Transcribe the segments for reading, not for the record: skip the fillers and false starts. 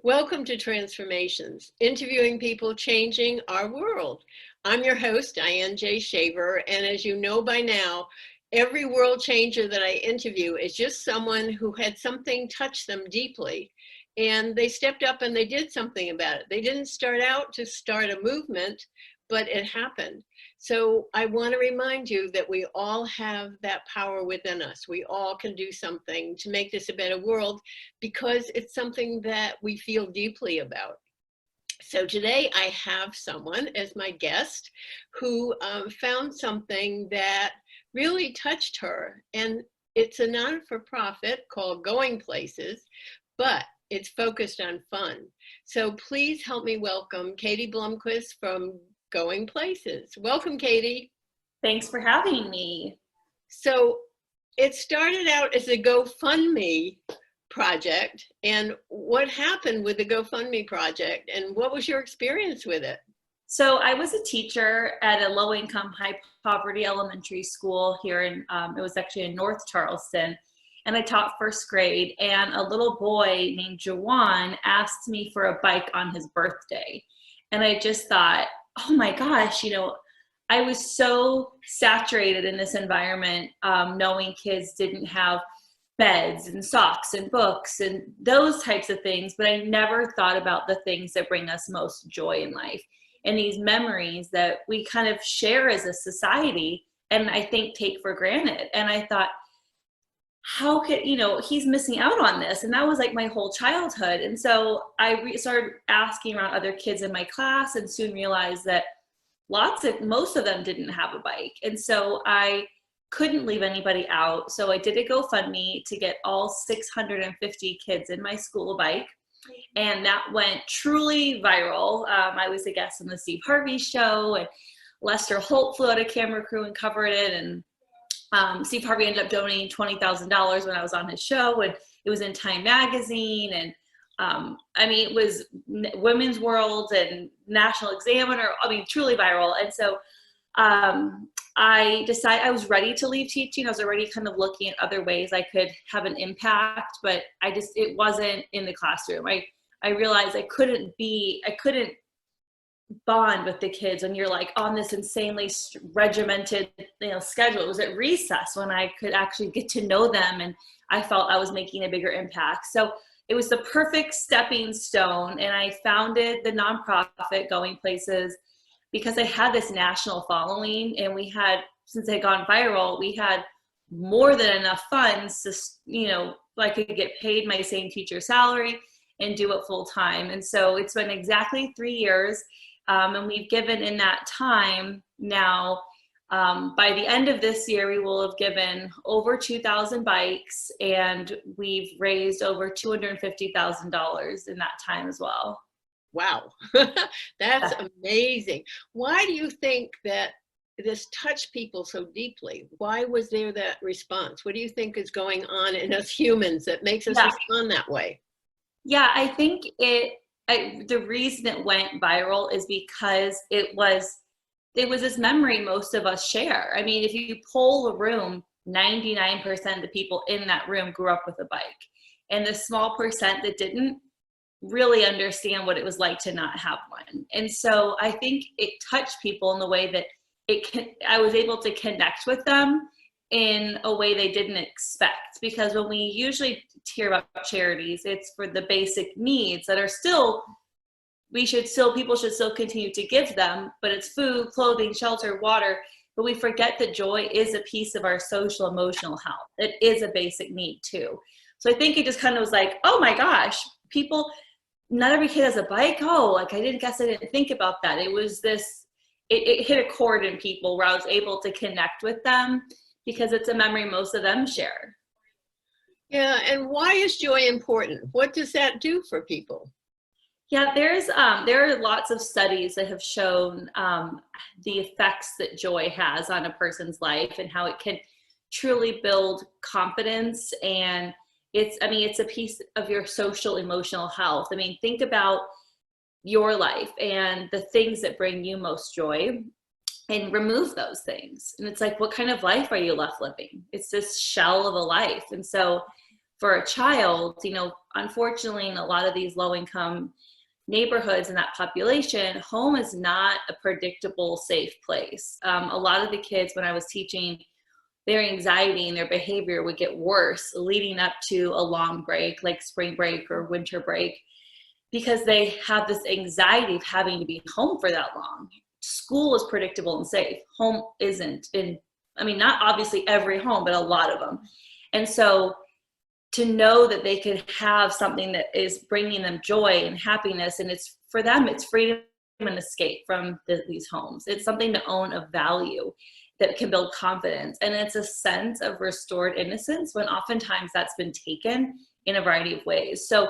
Welcome to Transformations, interviewing people changing our world. I'm your host, Diane J. Shaver, and as you know by now, every world changer that I interview is just someone who had something touch them deeply, and they stepped up and they did something about it. They didn't start out to start a movement, but it happened. So I want to remind you that we all have that power within us. We all can do something to make this a better world because it's something that we feel deeply about. So today I have someone as my guest who found something that really touched her. And it's a non-for-profit called Going Places, but it's focused on fun. So please help me welcome Katie Blomquist from Going Places. Welcome, Katie. Thanks for having me. So it started out as a GoFundMe project. And what happened with the GoFundMe project and what was your experience with it? So I was a teacher at a low-income, high-poverty elementary school here in, it was actually in North Charleston, and I taught first grade, and a little boy named Jawan asked me for a bike on his birthday. And I just thought, oh my gosh, I was so saturated in this environment, knowing kids didn't have beds and socks and books and those types of things, but I never thought about the things that bring us most joy in life and these memories that we kind of share as a society and I think take for granted. And I thought, how could, he's missing out on this. And that was like my whole childhood. And so I started asking around other kids in my class and soon realized that most of them didn't have a bike. And so I couldn't leave anybody out. So I did a GoFundMe to get all 650 kids in my school a bike. And that went truly viral. I was a guest on the Steve Harvey show, and Lester Holt flew out a camera crew and covered it. And Steve Harvey ended up donating $20,000 when I was on his show, and it was in Time Magazine. And it was Women's World and National Examiner, truly viral. And so I decided I was ready to leave teaching. I was already kind of looking at other ways I could have an impact, but it wasn't in the classroom. I realized I couldn't bond with the kids when you're like on this insanely regimented, schedule. It was at recess when I could actually get to know them, and I felt I was making a bigger impact. So it was the perfect stepping stone, and I founded the nonprofit Going Places because I had this national following, and since it had gone viral, we had more than enough funds to, I could get paid my same teacher salary and do it full time. And so it's been exactly 3 years. And we've given in that time now, by the end of this year, we will have given over 2,000 bikes, and we've raised over $250,000 in that time as well. Wow, that's amazing. Why do you think that this touched people so deeply? Why was there that response? What do you think is going on in us humans that makes us respond that way? Yeah, I think the reason it went viral is because it was this memory most of us share. If you poll a room, 99% of the people in that room grew up with a bike. And the small percent that didn't really understand what it was like to not have one. And so I think it touched people in the way that I was able to connect with them in a way they didn't expect. Because when we usually hear about charities, it's for the basic needs that are people should still continue to give them, but it's food, clothing, shelter, water. But we forget that joy is a piece of our social emotional health. It is a basic need too. So I think it just kind of was like, oh my gosh, not every kid has a bike. Oh, I didn't think about that. It was it hit a chord in people where I was able to connect with them because it's a memory most of them share. Yeah, and why is joy important? What does that do for people? Yeah, there are lots of studies that have shown the effects that joy has on a person's life and how it can truly build confidence, and it's a piece of your social emotional health. Think about your life and the things that bring you most joy and remove those things. And it's like, what kind of life are you left living? It's this shell of a life. And so for a child, unfortunately, in a lot of these low income neighborhoods and that population, home is not a predictable, safe place. A lot of the kids, when I was teaching, their anxiety and their behavior would get worse leading up to a long break, like spring break or winter break, because they have this anxiety of having to be home for that long. School is predictable and safe. Home isn't. Not obviously every home, but a lot of them. And so to know that they could have something that is bringing them joy and happiness, and it's for them, it's freedom and escape from these homes. It's something to own of value that can build confidence. And it's a sense of restored innocence when oftentimes that's been taken in a variety of ways. So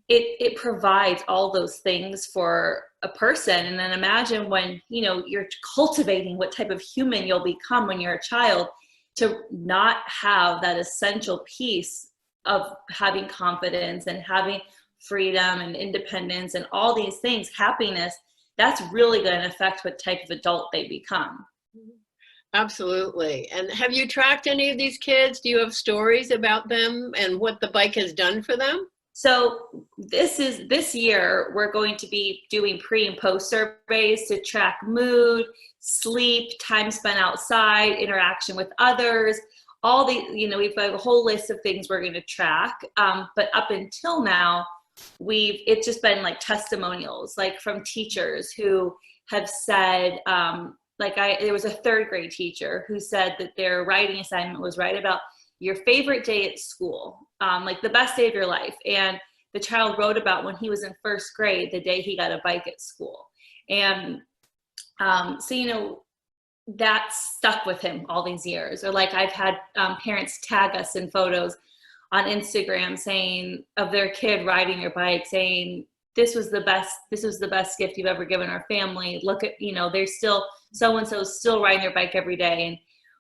it provides all those things for a person. And then imagine when, you're cultivating what type of human you'll become when you're a child, to not have that essential piece of having confidence and having freedom and independence and all these things, happiness, that's really going to affect what type of adult they become. Absolutely. And have you tracked any of these kids? Do you have stories about them and what the bike has done for them? So this year, we're going to be doing pre and post surveys to track mood, sleep, time spent outside, interaction with others, all the, we've got a whole list of things we're going to track. But up until now, it's just been like testimonials, like from teachers who have said, there was a third grade teacher who said that their writing assignment was write about your favorite day at school, like the best day of your life. And the child wrote about when he was in first grade, the day he got a bike at school. And that stuck with him all these years. Or like I've had parents tag us in photos on Instagram saying of their kid riding their bike, saying, this was the best gift you've ever given our family. Look at, there's still so-and-so still riding their bike every day. And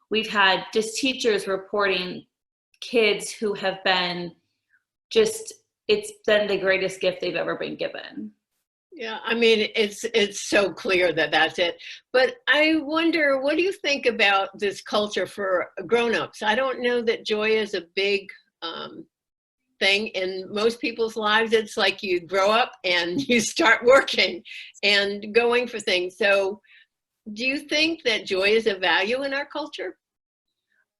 we've had just teachers reporting kids who have been it's been the greatest gift they've ever been given. Yeah, it's so clear that that's it. But I wonder, what do you think about this culture for grown-ups? I don't know that joy is a big thing in most people's lives. It's like you grow up and you start working and going for things. So do you think that joy is a value in our culture?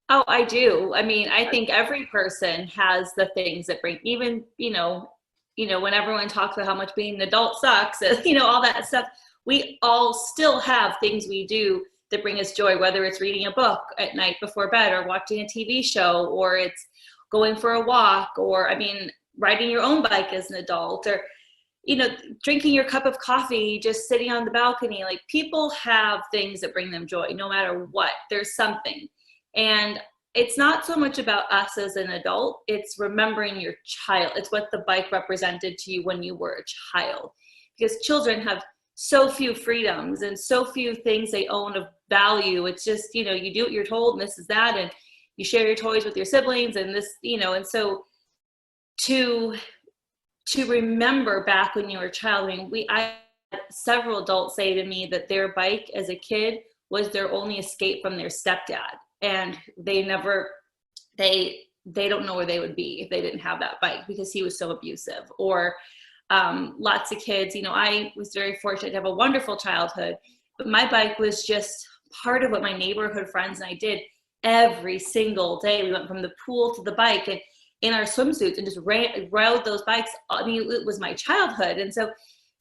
Oh, I do. I think every person has the things that bring, even, when everyone talks about how much being an adult sucks, all that stuff, we all still have things we do that bring us joy, whether it's reading a book at night before bed or watching a TV show, or it's going for a walk, or, riding your own bike as an adult, or, drinking your cup of coffee, just sitting on the balcony. Like, people have things that bring them joy, no matter what. There's something. And it's not so much about us as an adult, it's remembering your child. It's what the bike represented to you when you were a child. Because children have so few freedoms and so few things they own of value. It's just, you do what you're told, and this is that, and you share your toys with your siblings, and this, and so to remember back when you were a child, I had several adults say to me that their bike as a kid was their only escape from their stepdad. And they don't know where they would be if they didn't have that bike, because he was so abusive. Or lots of kids, I was very fortunate to have a wonderful childhood, but my bike was just part of what my neighborhood friends and I did every single day. We went from the pool to the bike and in our swimsuits and just rode those bikes. It was my childhood. And so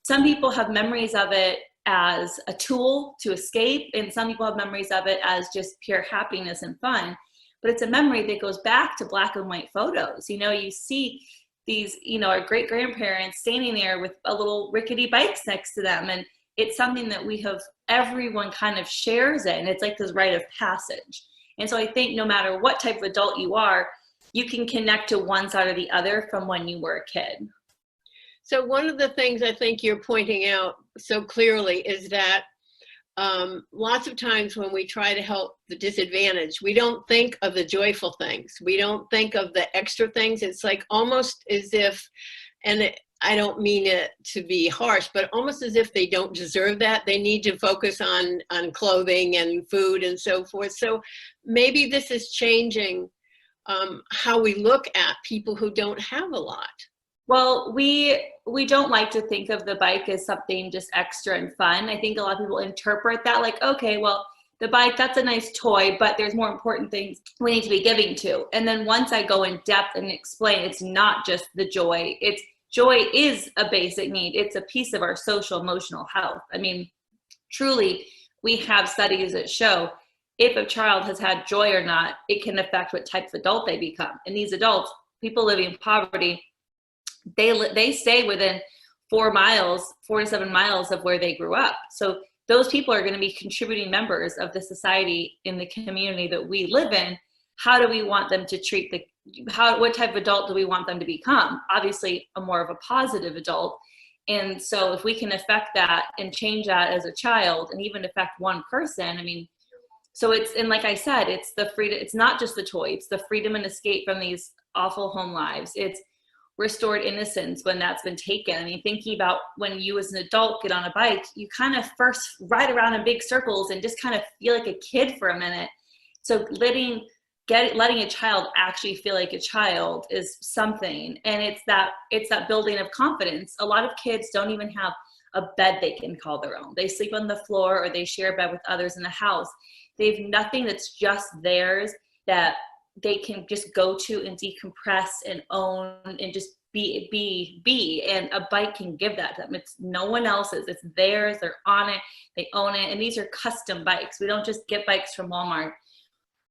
some people have memories of it as a tool to escape, and some people have memories of it as just pure happiness and fun. But it's a memory that goes back to black and white photos. You see these, our great grandparents standing there with a little rickety bikes next to them, and it's something that everyone kind of shares it, and it's like this rite of passage. And so I think no matter what type of adult you are, you can connect to one side or the other from when you were a kid. So one of the things I think you're pointing out so clearly is that lots of times when we try to help the disadvantaged, we don't think of the joyful things. We don't think of the extra things. It's like almost as if, I don't mean it to be harsh, but almost as if they don't deserve that. They need to focus on clothing and food and so forth. So maybe this is changing how we look at people who don't have a lot. Well, we don't like to think of the bike as something just extra and fun. I think a lot of people interpret that like, okay, well, the bike, that's a nice toy, but there's more important things we need to be giving to. And then once I go in depth and explain, it's not just the joy. It's joy is a basic need. It's a piece of our social emotional health. I mean, truly, we have studies that show if a child has had joy or not, it can affect what type of adult they become. And these adults, people living in poverty, they stay within 4 to 7 miles of where they grew up. So those people are going to be contributing members of the society in the community that we live in. How do we want them to treat what type of adult do we want them to become? Obviously, a more of a positive adult. And so if we can affect that and change that as a child and even affect one person, I mean, so and like I said, it's the freedom, it's not just the toy, it's the freedom and escape from these awful home lives. It's restored innocence when that's been taken. I mean, thinking about when you as an adult get on a bike, you kind of first ride around in big circles and just kind of feel like a kid for a minute. So letting a child actually feel like a child is something. And it's that building of confidence. A lot of kids don't even have a bed they can call their own. They sleep on the floor or they share a bed with others in the house. They have nothing that's just theirs that they can just go to and decompress and own and just be. And a bike can give that to them. It's no one else's. It's theirs. They're on it. They own it. And these are custom bikes. We don't just get bikes from Walmart.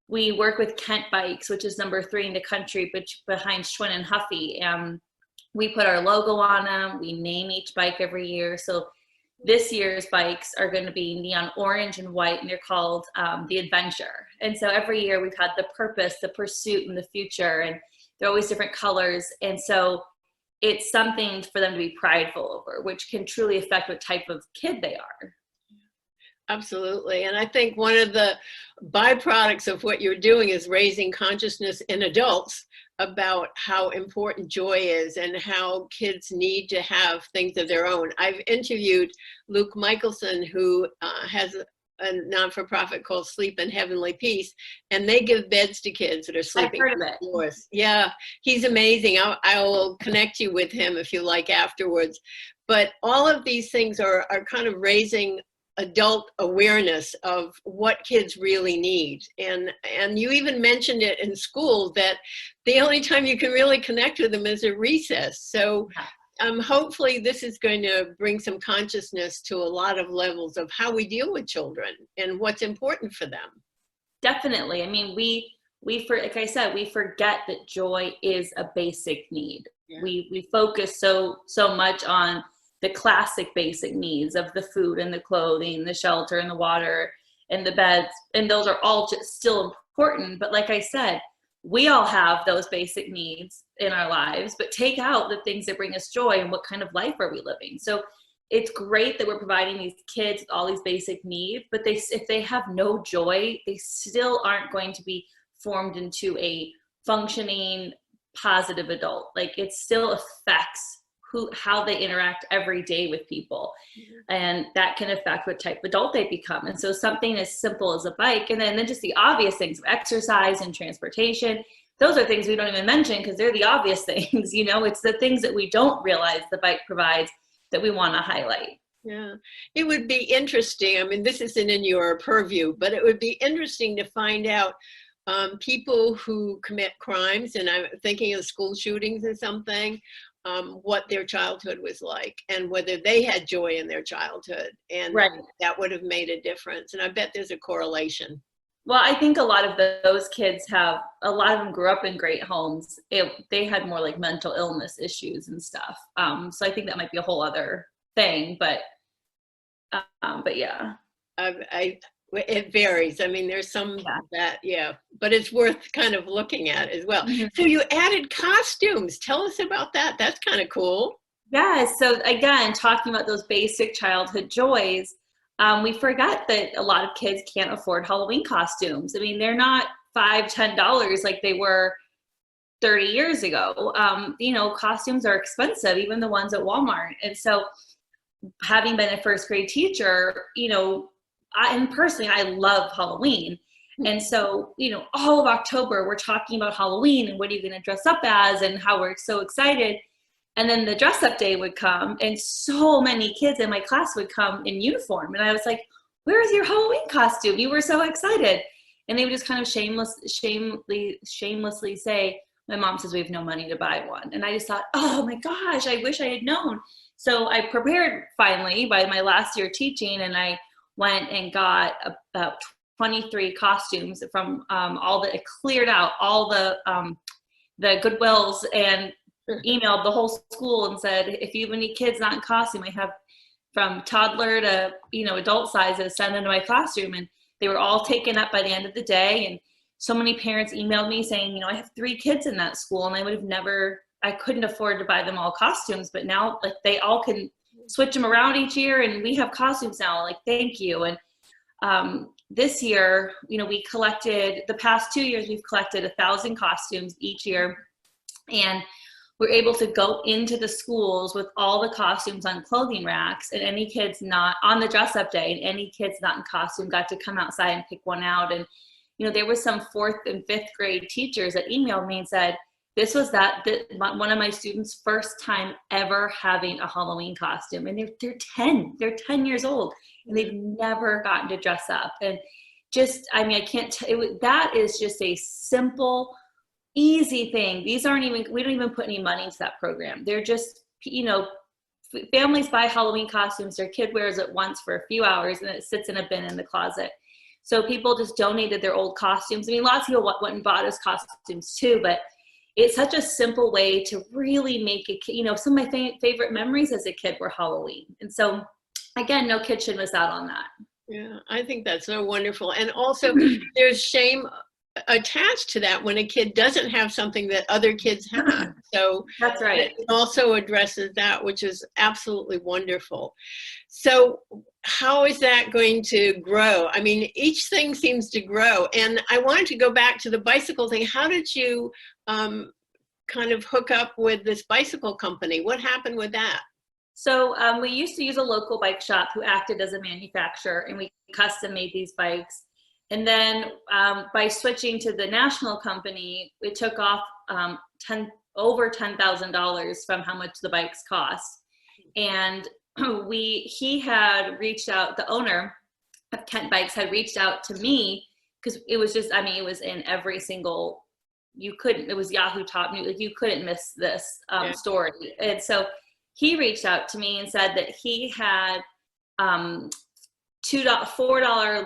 We work with Kent Bikes, which is number 3 in the country, behind Schwinn and Huffy. We put our logo on them. We name each bike every year. So this year's bikes are going to be neon orange and white, and they're called the Adventure. And so every year we've had the purpose, the pursuit, and the future, and they're always different colors. And so it's something for them to be prideful over, which can truly affect what type of kid they are. Absolutely. And I think one of the byproducts of what you're doing is raising consciousness in adults about how important joy is and how kids need to have things of their own. I've interviewed Luke Michelson, who has a non-for-profit called Sleep in Heavenly Peace, and they give beds to kids that are sleeping on the floors. Yeah, he's amazing. I will connect you with him if you like afterwards. But all of these things are kind of raising adult awareness of what kids really need. And you even mentioned it in school that the only time you can really connect with them is at recess. So hopefully this is going to bring some consciousness to a lot of levels of how we deal with children and what's important for them. Definitely. I mean, like I said, we forget that joy is a basic need. Yeah. We focus so much on the classic basic needs of the food and the clothing, the shelter and the water and the beds. And those are all just still important. But like I said, we all have those basic needs in our lives, but take out the things that bring us joy and what kind of life are we living? So it's great that we're providing these kids with all these basic needs, but if they have no joy, they still aren't going to be formed into a functioning, positive adult. Like it still affects how they interact every day with people. And that can affect what type of adult they become. And so something as simple as a bike, and then just the obvious things of exercise and transportation, those are things we don't even mention because they're the obvious things, it's the things that we don't realize the bike provides that we want to highlight. Yeah, it would be interesting. I mean, this isn't in your purview, but it would be interesting to find out people who commit crimes, and I'm thinking of school shootings or something, what their childhood was like and whether they had joy in their childhood. And right. That would have made a difference. And I bet there's a correlation. Well, I think a lot of those kids a lot of them grew up in great homes. They had more like mental illness issues and stuff. So I think that might be a whole other thing, but yeah. It varies. I mean, there's some but it's worth kind of looking at as well. Mm-hmm. So you added costumes. Tell us about that. That's kind of cool. Yeah. So again, talking about those basic childhood joys, we forget that a lot of kids can't afford Halloween costumes. I mean, they're not $5, $10 like they were 30 years ago. Costumes are expensive, even the ones at Walmart. And so having been a first grade teacher, and personally, I love Halloween. And so, all of October, we're talking about Halloween and what are you going to dress up as and how we're so excited. And then the dress up day would come, and so many kids in my class would come in uniform. And I was like, where's your Halloween costume? You were so excited. And they would just kind of shamelessly say, my mom says we have no money to buy one. And I just thought, oh my gosh, I wish I had known. So I prepared finally by my last year teaching, and I went and got about 23 costumes from cleared out all the Goodwills, and emailed the whole school and said, if you have any kids not in costume, I have from toddler to, adult sizes, send into my classroom. And they were all taken up by the end of the day. And so many parents emailed me saying, I have 3 kids in that school, and I couldn't afford to buy them all costumes, but now like they all can switch them around each year, and we have costumes now, like, thank you. And this year, we collected, the past 2 years, we've collected 1,000 costumes each year. And we're able to go into the schools with all the costumes on clothing racks, and any kids not on the dress up day, and any kids not in costume got to come outside and pick one out. And, there was some 4th and 5th grade teachers that emailed me and said, this was one of my students' first time ever having a Halloween costume. And they're 10 years old, and they've never gotten to dress up. And just, I can't, that is just a simple, easy thing. We don't even put any money into that program. They're just, families buy Halloween costumes. Their kid wears it once for a few hours, and it sits in a bin in the closet. So people just donated their old costumes. Lots of people went and bought us costumes too, but it's such a simple way to really make it, some of my favorite memories as a kid were Halloween. And so again, no kid should miss out on that. Yeah, I think that's so wonderful. And also there's shame attached to that when a kid doesn't have something that other kids have. So that's right. It also addresses that, which is absolutely wonderful. So how is that going to grow? Each thing seems to grow. And I wanted to go back to the bicycle thing. How did you kind of hook up with this bicycle company? What happened with that? So we used to use a local bike shop who acted as a manufacturer, and we custom made these bikes. And then by switching to the national company, it took off over $10,000 from how much the bikes cost. And he had reached out, the owner of Kent Bikes had reached out to me, because it was just, it was in every single, it was Yahoo Top News, like you couldn't miss this story. And so he reached out to me and said that he had $4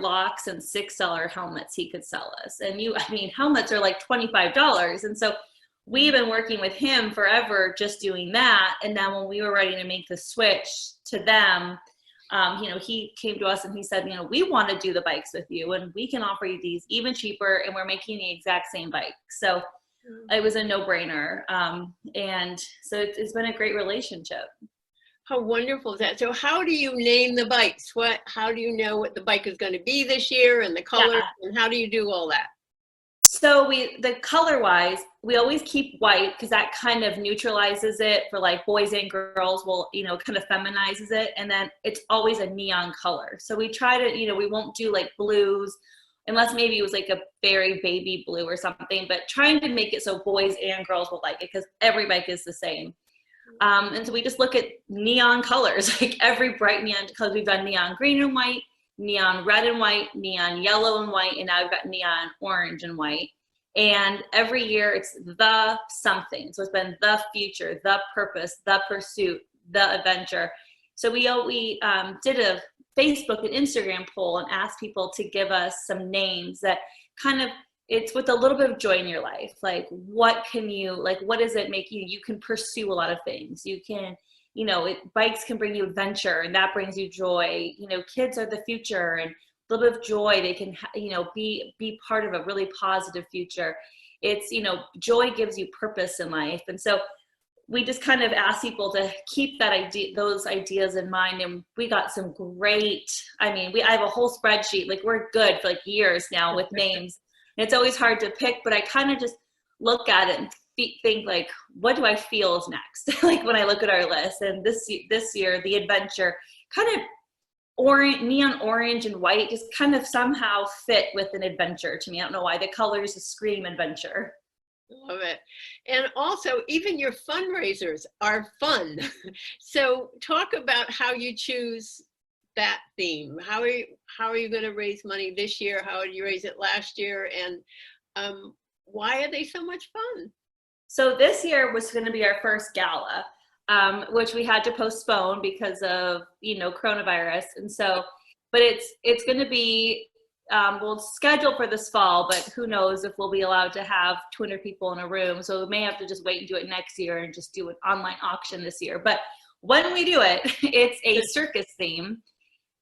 locks and $6 helmets he could sell us. And helmets are like $25. And so we've been working with him forever just doing that. And then when we were ready to make the switch to them, he came to us and he said, we want to do the bikes with you, and we can offer you these even cheaper, and we're making the exact same bike. So it was a no-brainer. And so it's been a great relationship. How wonderful is that? So how do you name the bikes? How do you know what the bike is going to be this year, and the color, and how do you do all that? So the color-wise, we always keep white, because that kind of neutralizes it for like boys and girls, kind of feminizes it. And then it's always a neon color. So we try to, we won't do like blues, unless maybe it was like a very baby blue or something, but trying to make it so boys and girls will like it, because every bike is the same. And so we just look at neon colors, like every bright neon color. We've done neon green and white, neon red and white, neon yellow and white, and now we've got neon orange and white. And every year it's the something. So it's been the future, the purpose, the pursuit, the adventure. So we did a Facebook and Instagram poll and asked people to give us some names that kind of, it's with a little bit of joy in your life. Like, what does it make you? You can pursue a lot of things. You can, bikes can bring you adventure, and that brings you joy. Kids are the future, and a little bit of joy. They can, be part of a really positive future. It's, joy gives you purpose in life. And so we just kind of asked people to keep those ideas in mind. And we got some great, I have a whole spreadsheet, like we're good for like years now with names. And it's always hard to pick, but I kind of just look at it and think like, what do I feel is next? Like when I look at our list, and this year, the adventure kind of neon orange and white just kind of somehow fit with an adventure to me. I don't know why. The colors just scream adventure. Love it. And also, even your fundraisers are fun. So talk about how you choose that theme. How are you going to raise money this year? How did you raise it last year? And why are they so much fun? So this year was going to be our first gala, which we had to postpone because of, coronavirus. And so, but it's going to be, we'll schedule for this fall, but who knows if we'll be allowed to have 200 people in a room. So we may have to just wait and do it next year and just do an online auction this year. But when we do it, it's a circus theme.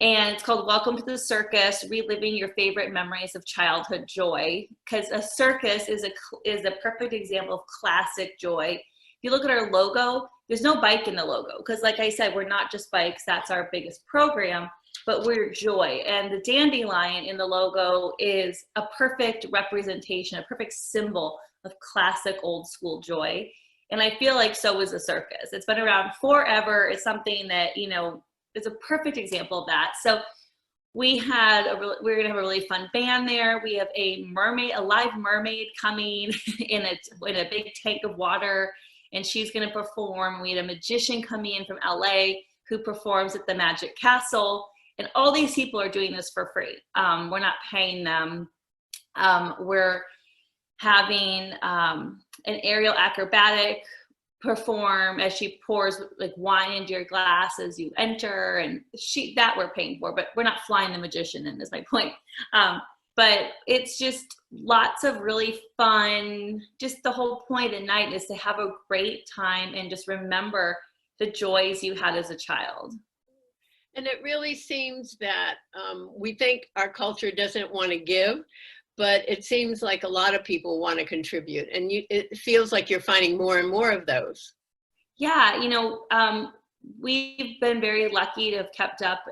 And it's called Welcome to the Circus, Reliving Your Favorite Memories of Childhood Joy. Because a circus is a perfect example of classic joy. If you look at our logo, there's no bike in the logo. Because like I said, we're not just bikes, that's our biggest program, but we're joy. And the dandelion in the logo is a perfect representation, a perfect symbol of classic old school joy. And I feel like so is a circus. It's been around forever. It's something that, it's a perfect example of that. So we're going to have a really fun band there. We have a live mermaid coming in a big tank of water, and she's going to perform. We had a magician coming in from LA who performs at the Magic Castle, and all these people are doing this for free. We're not paying them. We're having an aerial acrobatic perform as she pours like wine into your glass as you enter, and that we're paying for, but we're not flying the magician in, is my point. But it's just lots of really fun. Just the whole point of the night is to have a great time and just remember the joys you had as a child. And it really seems that we think our culture doesn't want to give, but it seems like a lot of people want to contribute, and it feels like you're finding more and more of those. Yeah, we've been very lucky to have kept up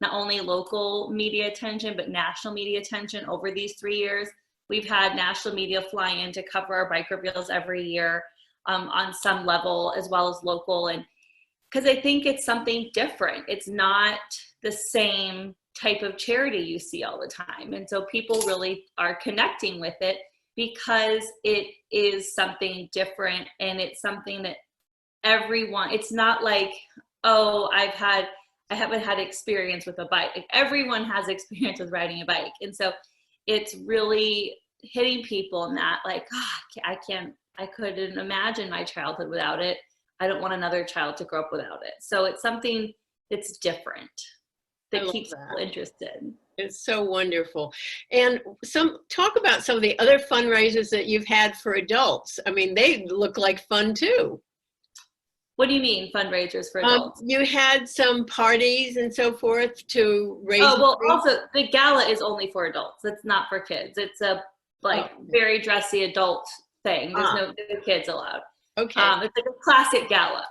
not only local media attention, but national media attention over these 3 years. We've had national media fly in to cover our bike reveals every year on some level, as well as local. And because I think it's something different. It's not the same type of charity you see all the time. And so people really are connecting with it because it is something different, and it's something that it's not like, oh, I haven't had experience with a bike. Like, everyone has experience with riding a bike. And so it's really hitting people in that, like, I couldn't imagine my childhood without it. I don't want another child to grow up without it. So it's something that's different that keeps people interested. It's so wonderful. And talk about some of the other fundraisers that you've had for adults. I mean, they look like fun too. What do you mean fundraisers for adults? You had some parties and so forth to raise. Oh, well, also the gala is only for adults. It's not for kids. It's a very dressy adult thing. There's no kids allowed. Okay. It's like a classic gala.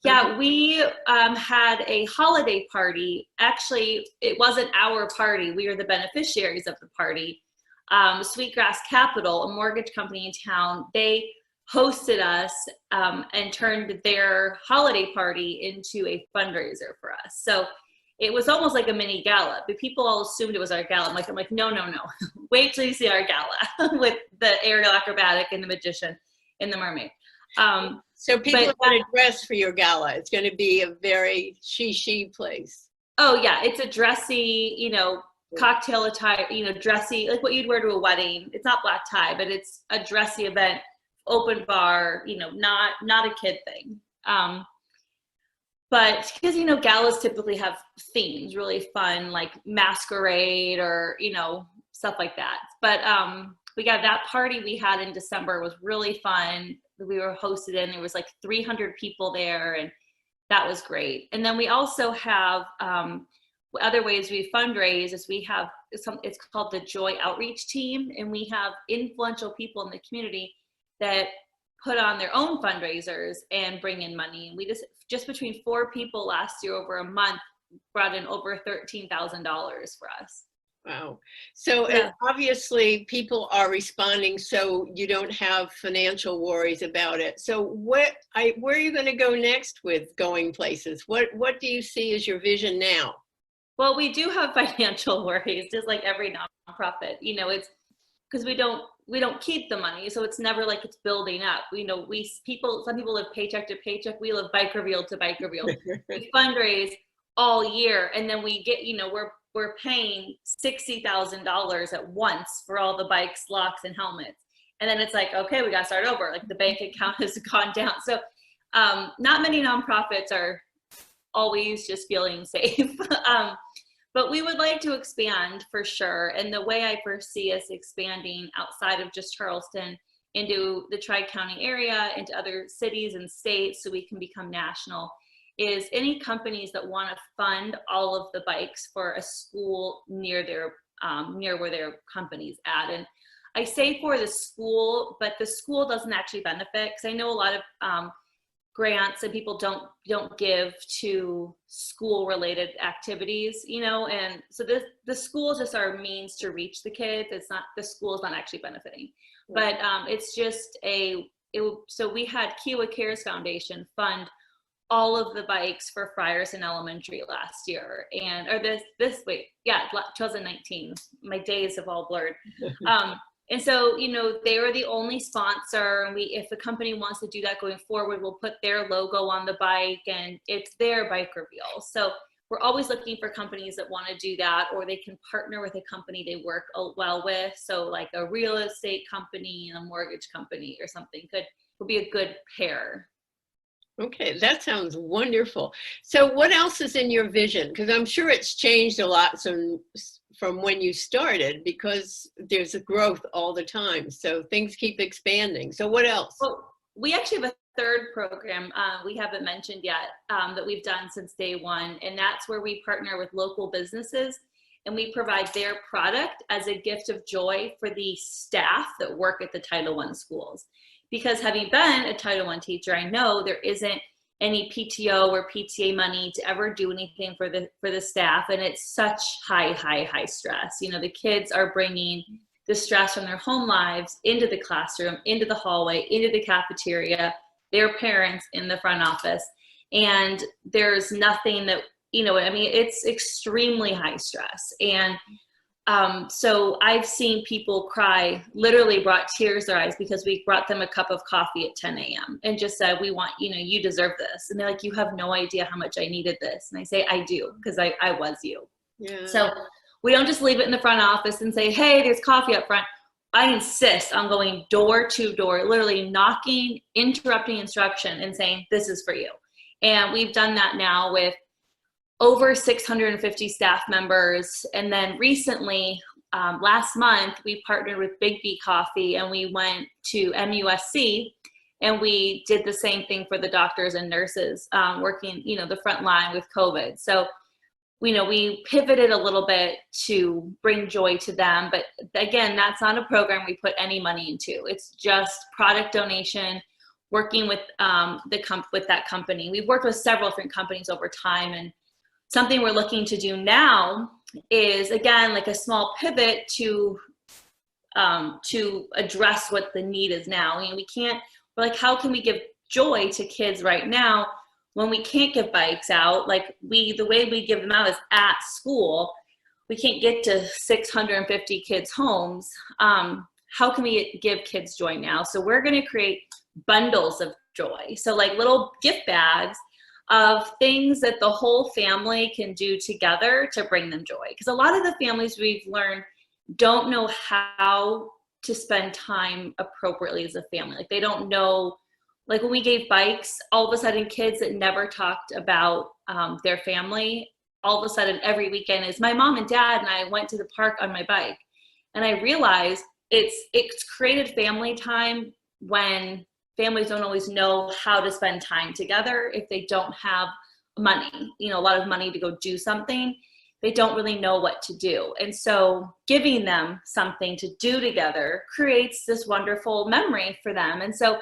Yeah, we had a holiday party. Actually, it wasn't our party. We were the beneficiaries of the party. Sweetgrass Capital, a mortgage company in town, they hosted us and turned their holiday party into a fundraiser for us. So it was almost like a mini gala, but people all assumed it was our gala. I'm like, no. Wait till you see our gala with the aerial acrobatic and the magician and the mermaid. So people are going to dress for your gala. It's going to be a very she place. Oh yeah, it's a dressy, cocktail attire, dressy, like what you'd wear to a wedding. It's not black tie, but it's a dressy event, open bar, not a kid thing. But because, galas typically have themes, really fun, like masquerade or, stuff like that. But we got that party we had in December was really fun. We were hosted in, there was like 300 people there, and that was great. And then we also have other ways we fundraise is we have it's called the Joy Outreach Team, and we have influential people in the community that put on their own fundraisers and bring in money. And we just between 4 people last year over a month brought in over $13,000 for us. Wow. So obviously people are responding, so you don't have financial worries about it. So where are you going to go next with going places? What do you see as your vision now? Well, we do have financial worries, just like every nonprofit. It's because we don't we don't keep the money, so it's never like it's building up. Some people live paycheck to paycheck. We live bike reveal to bike reveal. We fundraise all year, and then we get, we're paying $60,000 at once for all the bikes, locks, and helmets. And then it's like, okay, we got to start over. Like the bank account has gone down. So not many nonprofits are always just feeling safe. But we would like to expand for sure. And the way I foresee us expanding outside of just Charleston into the Tri-County area, into other cities and states so we can become national, is any companies that want to fund all of the bikes for a school near where their company's at. And I say for the school, but the school doesn't actually benefit, because I know a lot of grants and people don't give to school related activities, and so the school is just our means to reach the kids. The school is not actually benefiting, but it's just so we had Kiowa Cares Foundation fund all of the bikes for Frierson Elementary last year, 2019. My days have all blurred. And so, they were the only sponsor, and if the company wants to do that going forward, we'll put their logo on the bike, and it's their bike reveal. So we're always looking for companies that want to do that, or they can partner with a company they work well with. So like a real estate company and a mortgage company or something would be a good pair. Okay, that sounds wonderful. So what else is in your vision? Because I'm sure it's changed a lot from when you started, because there's a growth all the time. So things keep expanding. So what else? Well, we actually have a third program we haven't mentioned yet that we've done since day one. And that's where we partner with local businesses and we provide their product as a gift of joy for the staff that work at the Title I schools. Because having been a Title I teacher, I know there isn't any PTO or PTA money to ever do anything for the staff, and it's such high stress. The kids are bringing the stress from their home lives into the classroom, into the hallway, into the cafeteria, their parents in the front office, and there's nothing that it's extremely high stress. And so I've seen people cry, literally brought tears to their eyes, because we brought them a cup of coffee at 10 a.m. and just said, we want, you deserve this. And they're like, you have no idea how much I needed this. And I say, I do, because I was you. Yeah. So we don't just leave it in the front office and say, hey, there's coffee up front. I insist on going door to door, literally knocking, interrupting instruction and saying, this is for you. And we've done that now with over 650 staff members. And then recently, last month, we partnered with Big B Coffee and we went to MUSC and we did the same thing for the doctors and nurses working, the front line with COVID. So, we pivoted a little bit to bring joy to them. But again, that's not a program we put any money into. It's just product donation, working with with that company. We've worked with several different companies over time, and something we're looking to do now is, again, like a small pivot to address what the need is now. We're like, how can we give joy to kids right now when we can't give bikes out? Like the way we give them out is at school. We can't get to 650 kids' homes. How can we give kids joy now? So we're going to create bundles of joy. So like little gift bags of things that the whole family can do together to bring them joy. Because a lot of the families we've learned don't know how to spend time appropriately as a family. Like they don't know, like when we gave bikes, all of a sudden kids that never talked about their family, all of a sudden every weekend is my mom and dad and I went to the park on my bike. And I realized it's created family time when families don't always know how to spend time together. If they don't have money, a lot of money to go do something, they don't really know what to do. And so giving them something to do together creates this wonderful memory for them. And so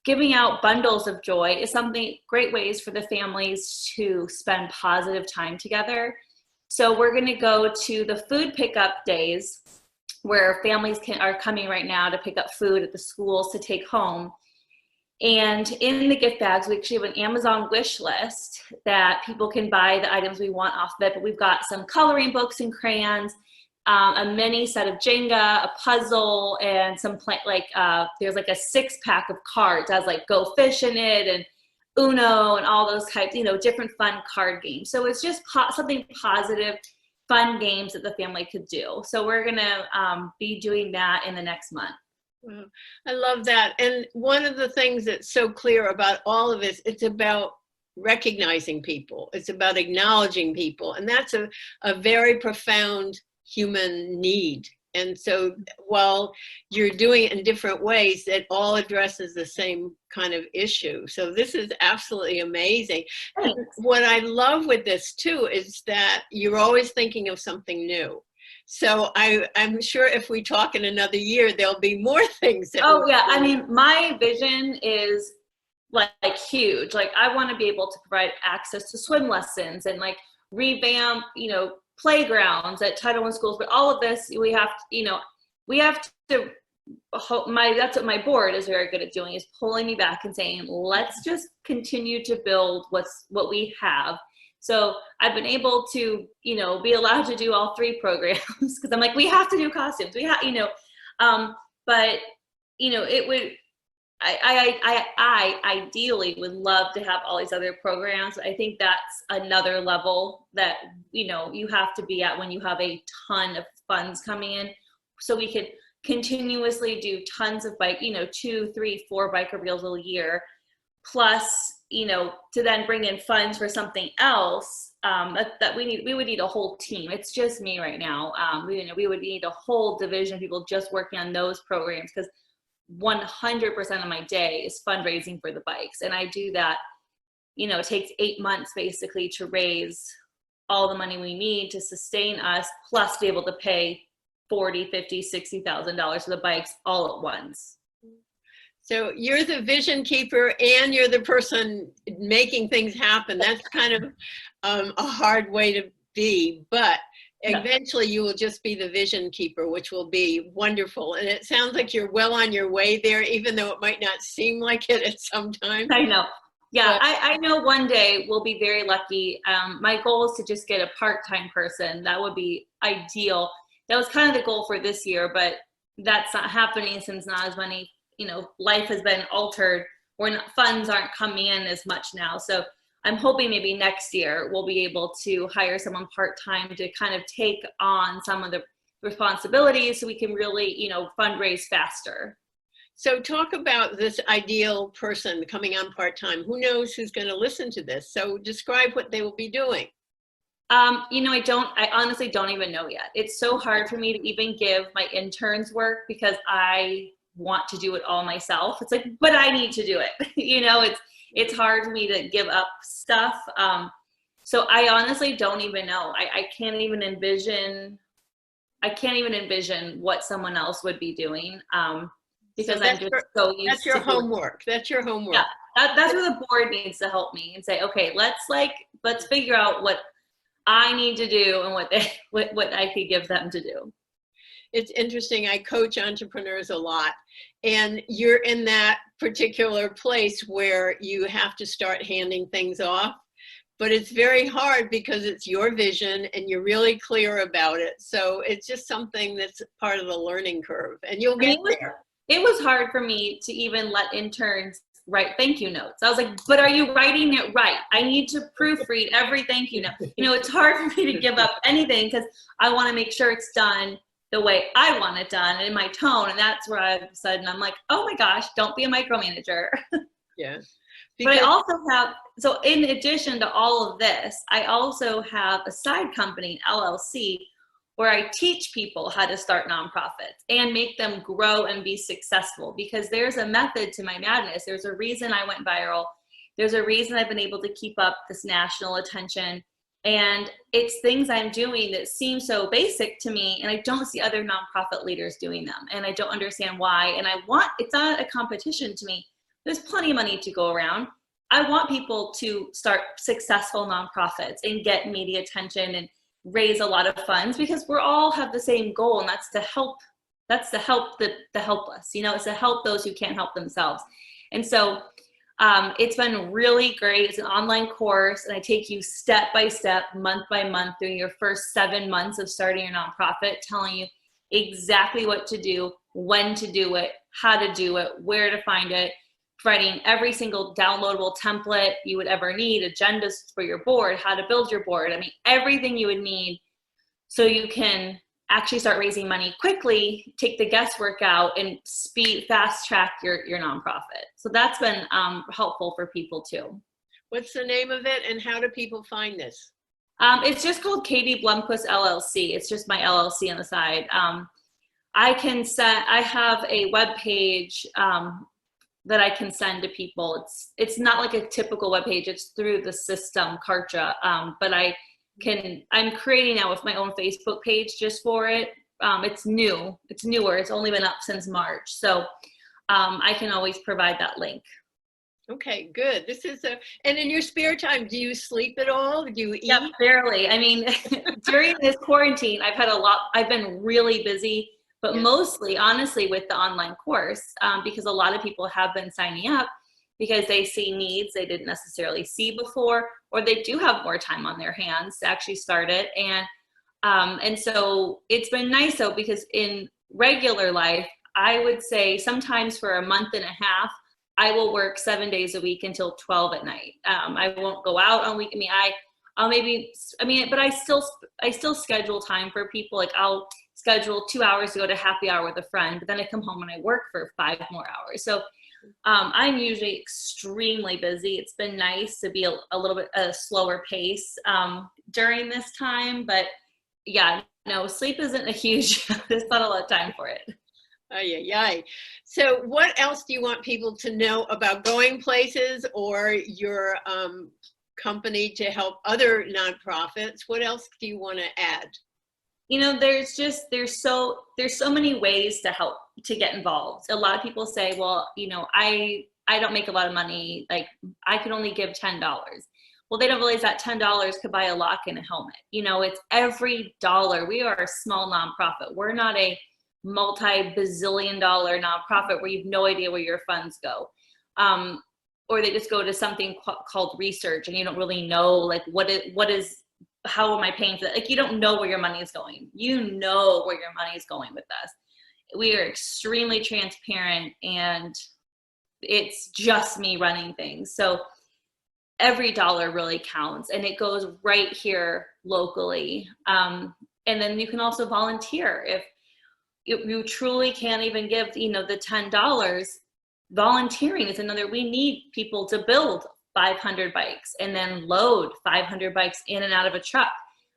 giving out bundles of joy is great ways for the families to spend positive time together. So we're going to go to the food pickup days where families are coming right now to pick up food at the schools to take home. And in the gift bags, we actually have an Amazon wish list that people can buy the items we want off of it. But we've got some coloring books and crayons, a mini set of Jenga, a puzzle, and some there's like a 6-pack of cards that has like Go Fish in it and Uno and all those types, different fun card games. So it's just something positive, fun games that the family could do. So we're gonna be doing that in the next month. Wow. I love that. And one of the things that's so clear about all of this, it's about recognizing people. It's about acknowledging people. And that's a very profound human need. And so while you're doing it in different ways, it all addresses the same kind of issue. So this is absolutely amazing. And what I love with this too is that you're always thinking of something new. So I'm sure if we talk in another year, there'll be more things. Oh yeah, I mean, my vision is like huge. Like I want to be able to provide access to swim lessons and like revamp, playgrounds at Title I schools. But all of this, we have to. That's what my board is very good at doing, is pulling me back and saying, let's just continue to build what we have. So I've been able to, be allowed to do all 3 programs because I'm like, we have to do costumes. We have, but it would, I ideally would love to have all these other programs. I think that's another level that, you have to be at when you have a ton of funds coming in. So we could continuously do tons of 2, 3, 4 biker reels a year, plus, to then bring in funds for something else that we would need a whole team. It's just me right now. We would need a whole division of people just working on those programs, because 100% of my day is fundraising for the bikes. And I do that, it takes 8 months basically to raise all the money we need to sustain us, plus be able to pay $40,000, $50,000, $60,000 for the bikes all at once. So you're the vision keeper and you're the person making things happen. That's kind of a hard way to be, but eventually you will just be the vision keeper, which will be wonderful. And it sounds like you're well on your way there, even though it might not seem like it at some time. I know. Yeah, I know one day we'll be very lucky. My goal is to just get a part-time person. That would be ideal. That was kind of the goal for this year, but that's not happening since not as many, life has been altered, or funds aren't coming in as much now. So I'm hoping maybe next year we'll be able to hire someone part-time to kind of take on some of the responsibilities so we can really, fundraise faster. So talk about this ideal person coming on part-time. Who knows who's going to listen to this? So describe what they will be doing. I honestly don't even know yet. It's so hard for me to even give my interns work because I want to do it all myself. It's like, but I need to do it. It's hard for me to give up stuff. So I honestly don't even know. I can't even envision what someone else would be doing. Because I'm just so used to. That's your homework. That's your homework. Yeah, that's where the board needs to help me and say, okay, let's figure out what I need to do and what I could give them to do. It's interesting. I coach entrepreneurs a lot, and you're in that particular place where you have to start handing things off, but it's very hard because it's your vision and you're really clear about it. So it's just something that's part of the learning curve, and you'll get there. It was hard for me to even let interns write thank you notes. I was like, but are you writing it right? I need to proofread every thank you note. It's hard for me to give up anything because I want to make sure it's done the way I want it done and in my tone. And that's where I've sudden I'm like, oh my gosh, don't be a micromanager. Yeah. But I also have, so in addition to all of this, I also have a side company, LLC, where I teach people how to start nonprofits and make them grow and be successful, because there's a method to my madness. There's a reason I went viral. There's a reason I've been able to keep up this national attention. And it's things I'm doing that seem so basic to me, and I don't see other nonprofit leaders doing them. And I don't understand why. And it's not a competition to me. There's plenty of money to go around. I want people to start successful nonprofits and get media attention and raise a lot of funds, because we're all have the same goal, and that's to help the helpless, it's to help those who can't help themselves. And so It's been really great. It's an online course, and I take you step by step, month by month, through your first 7 months of starting your nonprofit, telling you exactly what to do, when to do it, how to do it, where to find it, providing every single downloadable template you would ever need, agendas for your board, how to build your board. I mean, everything you would need so you can actually start raising money quickly, take the guesswork out, and fast track your nonprofit. So that's been helpful for people too. What's the name of it, and how do people find this? It's just called Katie Blomquist LLC. It's just my LLC on the side. I have a web page that I can send to people. It's not like a typical web page. It's through the system, Kartra, but I'm creating now with my own Facebook page just for it. It's newer. It's only been up since March. So I can always provide that link. Okay, good. And in your spare time, do you sleep at all? Do you eat? Yeah, barely. I mean, during this quarantine, I've been really busy, but mostly, honestly, with the online course, because a lot of people have been signing up because they see needs they didn't necessarily see before, or they do have more time on their hands to actually start it. And so it's been nice though, because in regular life, I would say sometimes for a month and a half, I will work 7 days a week until 12 at night. I won't go out on week. But I still schedule time for people. Like I'll schedule 2 hours to go to happy hour with a friend, but then I come home and I work for 5 more hours. So I'm usually extremely busy. It's been nice to be a little bit a slower pace during this time, but yeah, no, sleep isn't a huge, there's not a lot of time for it. Ay. So what else do you want people to know about Going Places or your company to help other nonprofits? What else do you want to add? You know, there's so many ways to help, to get involved. A lot of people say, well, you know, I don't make a lot of money. Like I can only give $10. Well, they don't realize that $10 could buy a lock and a helmet. You know, it's every dollar. We are a small nonprofit. We're not a multi-bazillion dollar nonprofit where you have no idea where your funds go. Or they just go to something called research and you don't really know like how am I paying for that? Like you don't know where your money is going. You know where your money is going with us. We are extremely transparent and it's just me running things. So every dollar really counts and it goes right here locally. And then you can also volunteer. If you truly can't even give, you know, the $10, volunteering is another. We need people to build 500 bikes and then load 500 bikes in and out of a truck.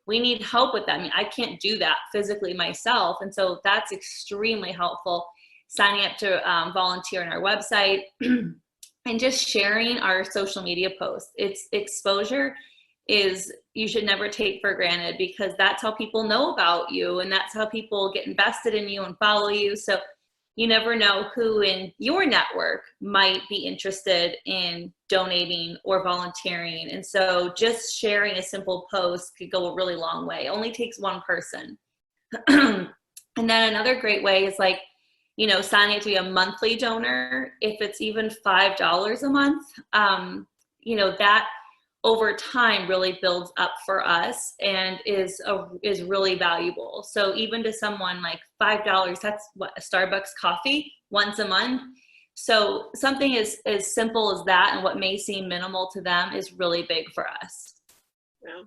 We need help with that. I mean, I can't do that physically myself. And so that's extremely helpful. Signing up to volunteer on our website and just sharing our social media posts. It's exposure you should never take for granted because that's how people know about you and that's how people get invested in you and follow you. So you never know who in your network might be interested in donating or volunteering. And so just sharing a simple post could go a really long way. It only takes one person. And then another great way is like, you know, signing up to be a monthly donor. If it's even $5 a month, you know, that over time really builds up for us and is really valuable. So even to someone like $5, that's what a Starbucks coffee once a month. So something as simple as that and what may seem minimal to them is really big for us. Yeah.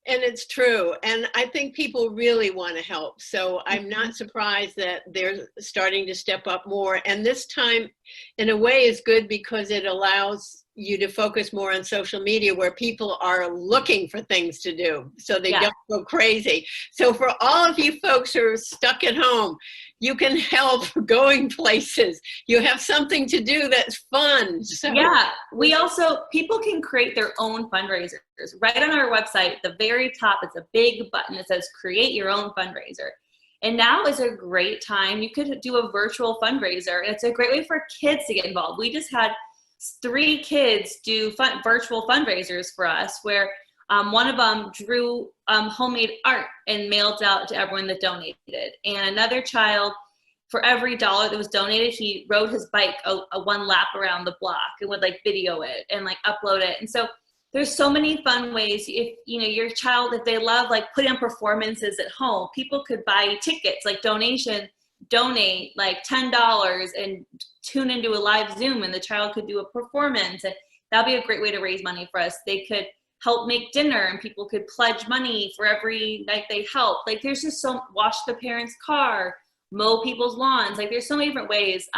And it's true. And I think people really want to help. So I'm not surprised that they're starting to step up more. And this time, in a way, is good because it allows you to focus more on social media where people are looking for things to do so they don't go crazy. So for all of you folks who are stuck at home, you can help Going Places. You have something to do that's fun. So. Yeah, people can create their own fundraisers. Right on our website, at the very top, it's a big button that says create your own fundraiser. And now is a great time. You could do a virtual fundraiser. It's a great way for kids to get involved. We just had 3 kids do virtual fundraisers for us where one of them drew homemade art and mailed out to everyone that donated. And another child for every dollar that was donated, he rode his bike a one lap around the block and would like video it and like upload it. And so there's so many fun ways. If you know your child, if they love like putting on performances at home, people could buy tickets, like donate like $10 and tune into a live Zoom, and the child could do a performance, and that'd be a great way to raise money for us. They could help make dinner, and people could pledge money for every night they help. Like there's just so, wash the parents' car, mow people's lawns. Like there's so many different ways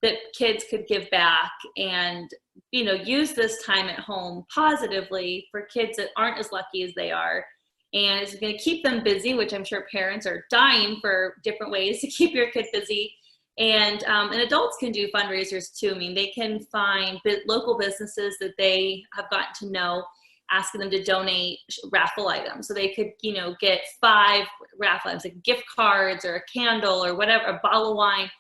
that kids could give back and, you know, use this time at home positively for kids that aren't as lucky as they are. And it's going to keep them busy, which I'm sure parents are dying for different ways to keep your kid busy. And adults can do fundraisers too. I mean, they can find local businesses that they have gotten to know, asking them to donate raffle items. So they could, you know, get 5 raffle items, like gift cards or a candle or whatever, a bottle of wine.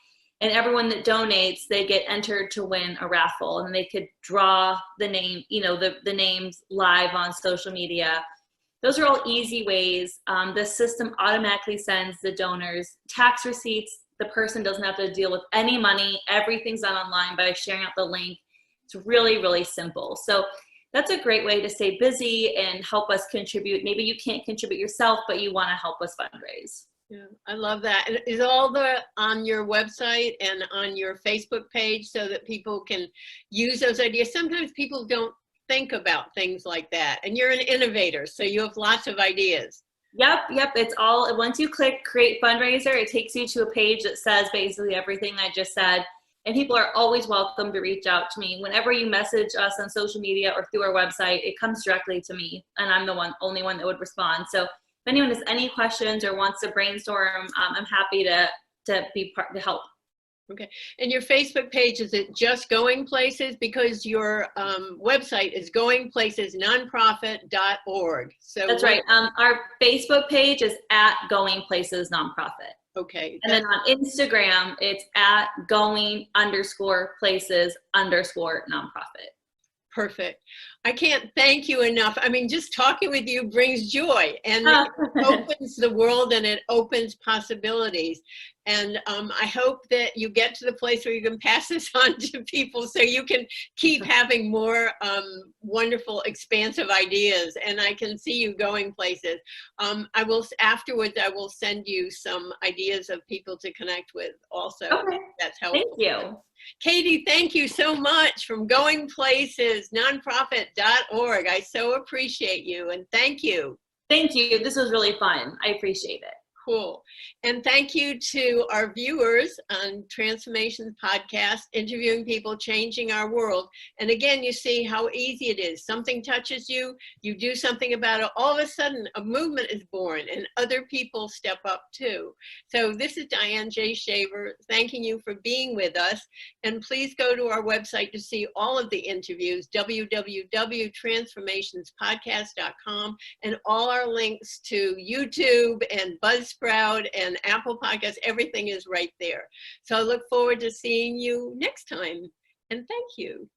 And everyone that donates, they get entered to win a raffle, and they could draw the name, you know, the names live on social media. Those are all easy ways. The system automatically sends the donors tax receipts. The person doesn't have to deal with any money. Everything's done online by sharing out the link. It's really, really simple. So that's a great way to stay busy and help us contribute. Maybe you can't contribute yourself, but you want to help us fundraise. Yeah, I love that. And is all on your website and on your Facebook page so that people can use those ideas? Sometimes people don't think about things like that. And you're an innovator, so you have lots of ideas. Yep. It's all, once you click create fundraiser, it takes you to a page that says basically everything I just said. And people are always welcome to reach out to me. Whenever you message us on social media or through our website, it comes directly to me, and I'm the only one that would respond. So if anyone has any questions or wants to brainstorm, I'm happy to be part to help. Okay. And your Facebook page, is it just Going Places? Because your website is goingplacesnonprofit.org. So that's right. Our Facebook page is at Going Places Nonprofit. Okay. And then on Instagram, it's at going_places_nonprofit. Perfect. I can't thank you enough. I mean, just talking with you brings joy, and it opens the world, and it opens possibilities. And I hope that you get to the place where you can pass this on to people so you can keep having more wonderful, expansive ideas. And I can see you going places. Afterwards, I will send you some ideas of people to connect with also. Okay. That's helpful. Thank you. Katie, thank you so much from Going Places, nonprofit.org. I so appreciate you, and thank you. Thank you. This was really fun. I appreciate it. Cool. And thank you to our viewers on Transformations Podcast, interviewing people, changing our world. And again, you see how easy it is. Something touches you, you do something about it, all of a sudden a movement is born and other people step up too. So this is Diane J. Shaver thanking you for being with us. And please go to our website to see all of the interviews, www.transformationspodcast.com, and all our links to YouTube and Buzzsprout and Apple Podcasts. Everything is right there. So I look forward to seeing you next time. And thank you.